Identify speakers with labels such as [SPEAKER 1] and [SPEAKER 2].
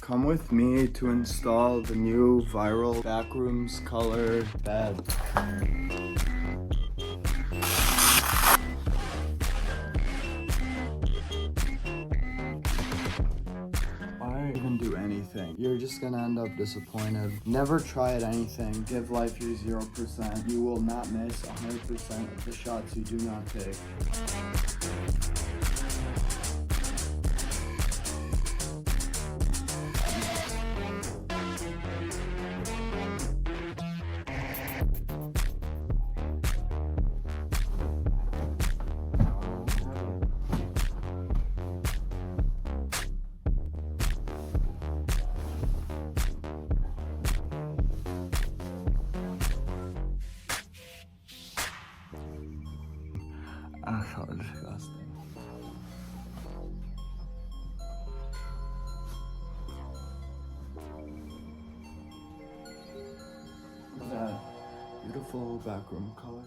[SPEAKER 1] Come with me to install the new viral Backrooms color bed. Why even do anything? You're just gonna end up disappointed. Never try at anything. Give life your 0%. You will not miss 100% of the shots you do not take. Ach, how disgusting. Look at that beautiful backroom color.